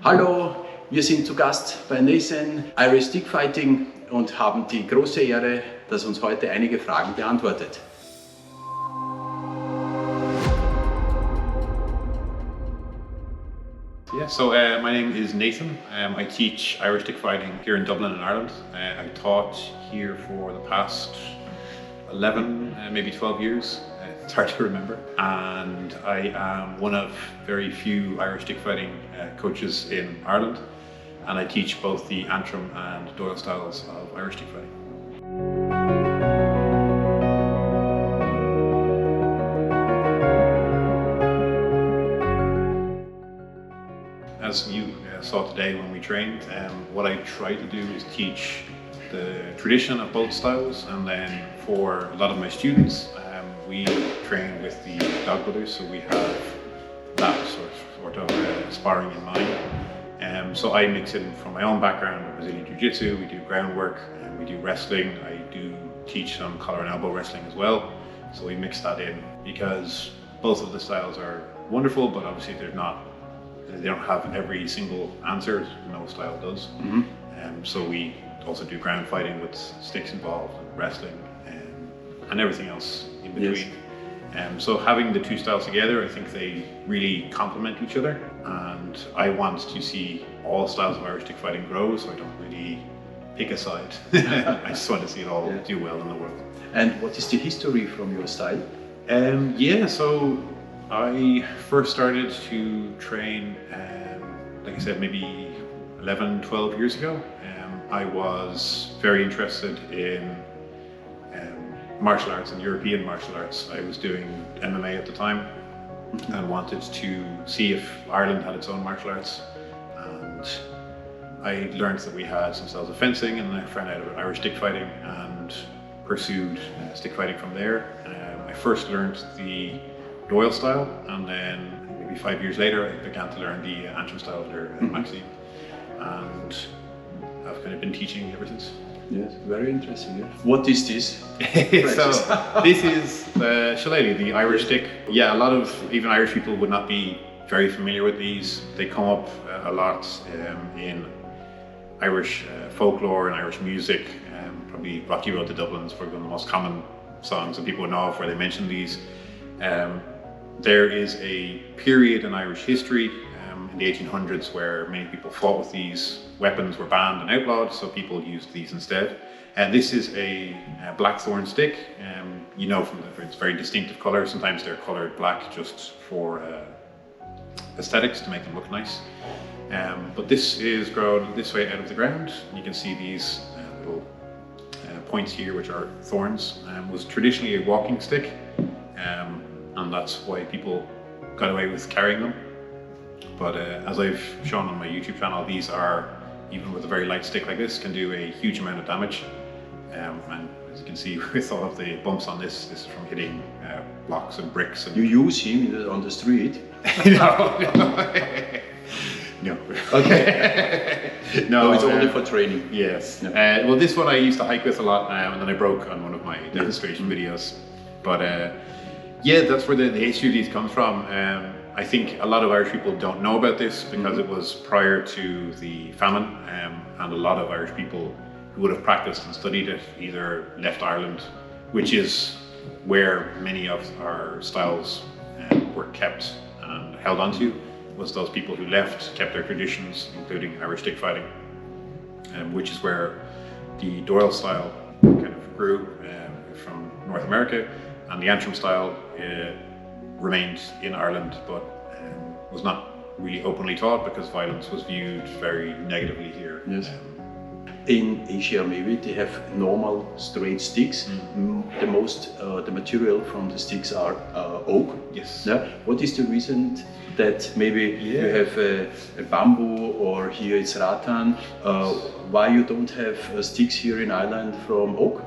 Hallo, wir sind zu Gast bei Nathan Irish Stickfighting und haben die große Ehre, dass uns heute einige Fragen beantwortet. Yeah, so my name is Nathan. I teach Irish stick fighting here in Dublin in Ireland. I taught here for the past 11, maybe 12 years. It's hard to remember. And I am one of very few Irish stick fighting coaches in Ireland. And I teach both the Antrim and Doyle styles of Irish stick fighting. As you saw today when we trained, what I try to do is teach the tradition of both styles, and then for a lot of my students, we train with the Dog Brothers, so we have that sort of sparring in mind. So I mix in from my own background of Brazilian Jiu-Jitsu, we do groundwork, and we do wrestling. I do teach some collar and elbow wrestling as well, so we mix that in because both of the styles are wonderful, but obviously they don't have every single answer, no style does. Mm-hmm. So we also do ground fighting with sticks involved, and wrestling, and everything else in between. Yes. So having the two styles together, I think they really complement each other, and I want to see all styles of Irish stick fighting grow, so I don't really pick a side. I just want to see it all do well in the world. And what is the history from your style? So I first started to train, like I said, maybe 11, 12 years ago. I was very interested in martial arts and European martial arts. I was doing MMA at the time and wanted to see if Ireland had its own martial arts. And I learned that we had some styles of fencing, and I found out about Irish stick fighting and pursued stick fighting from there. I first learned the Doyle style, and then maybe 5 years later I began to learn the Antrim style under Maxime, and I've kind of been teaching ever since. Yes, very interesting. Yeah. What is this? So this is the shillelagh, the Irish stick. Yeah, a lot of even Irish people would not be very familiar with these. They come up a lot in Irish folklore and Irish music. Probably Rocky Road to Dublin is probably one of the most common songs that people know of where they mention these. There is a period in Irish history in the 1800s where many people fought with these. Weapons were banned and outlawed, so people used these instead. And this is a blackthorn stick. You know, from its very distinctive color. Sometimes they're colored black just for aesthetics, to make them look nice. But this is grown this way out of the ground. You can see these little points here, which are thorns. Was traditionally a walking stick, and that's why people got away with carrying them. But as I've shown on my YouTube channel, these are, even with a very light stick like this, can do a huge amount of damage. And as you can see with all of the bumps on this is from hitting blocks and bricks. And you use him on the street? No. No. Okay. No, it's only for training. Yes. No. Well, this one I used to hike with a lot, and then I broke on one of my demonstration videos. But yeah, that's where the history of these comes from. I think a lot of Irish people don't know about this because it was prior to the famine, and a lot of Irish people who would have practiced and studied it either left Ireland, which is where many of our styles were kept and held onto, was those people who left, kept their traditions, including Irish stick fighting, which is where the Doyle style kind of grew from North America, and the Antrim style remained in Ireland, but was not really openly taught because violence was viewed very negatively here. Yes. In Asia, maybe they have normal straight sticks. The material from the sticks are oak. Yes. Yeah. What is the reason that maybe you have a bamboo, or here it's rattan? Why you don't have sticks here in Ireland from oak?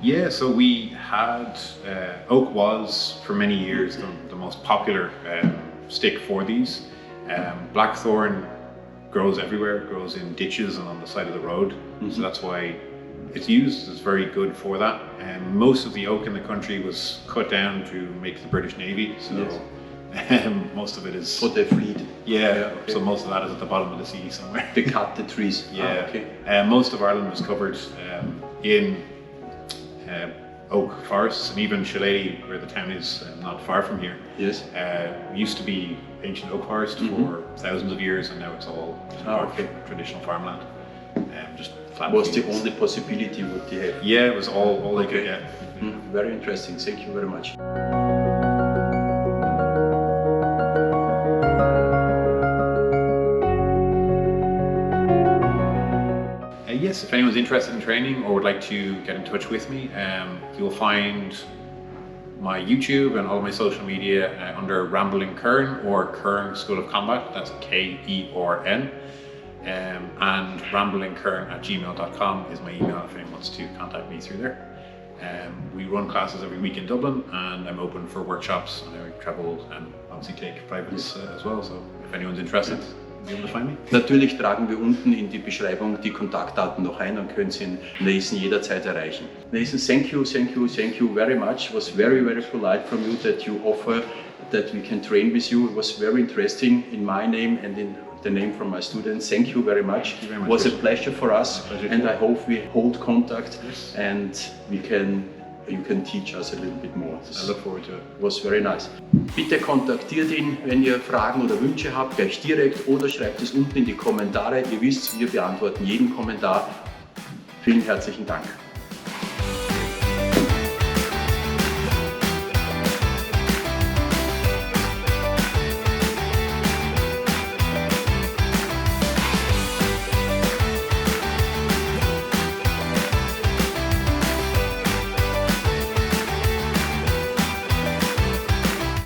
Yeah, so we had, oak was for many years the most popular stick for these. Blackthorn grows everywhere, grows in ditches and on the side of the road. So that's why it's used. It's very good for that. Most of the oak in the country was cut down to make the British Navy. So Most of it is. For the fleet. Yeah, okay. so most of that is at the bottom of the sea somewhere. They cut the trees. Yeah. Okay. Most of Ireland was covered in oak forests, and even Shillelagh, where the town is not far from here, Yes. used to be ancient oak forest for thousands of years, and now it's all Okay. traditional farmland. Just flat Was the fields. only possibility what they have. Yeah, it was all they could Okay. get. Very interesting. Thank you very much. Yes, if anyone's interested in training or would like to get in touch with me, you'll find my YouTube and all my social media under Rambling Kern or Kern School of Combat. That's K-E-R-N. And ramblingkern@gmail.com is my email if anyone wants to contact me through there. We run classes every week in Dublin, and I'm open for workshops, and I travel and obviously take privates as well. So if anyone's interested, you'll be able to find me. Natürlich tragen wir unten in die Beschreibung die Kontaktdaten noch ein, dann können Sie Nathan jederzeit erreichen. Nathan, thank you very much. It was very, very polite from you that you offer that we can train with you. It was very interesting in my name and in the name from my students. Thank you very much. Thank you very much. It was a pleasure for us, Pleasure and too. I hope we hold contact Yes. and you can teach us a little bit more. I look forward to it. Was very nice. Bitte kontaktiert ihn, wenn ihr Fragen oder Wünsche habt, gleich direkt oder schreibt es unten in die Kommentare. Ihr wisst, wir beantworten jeden Kommentar. Vielen herzlichen Dank.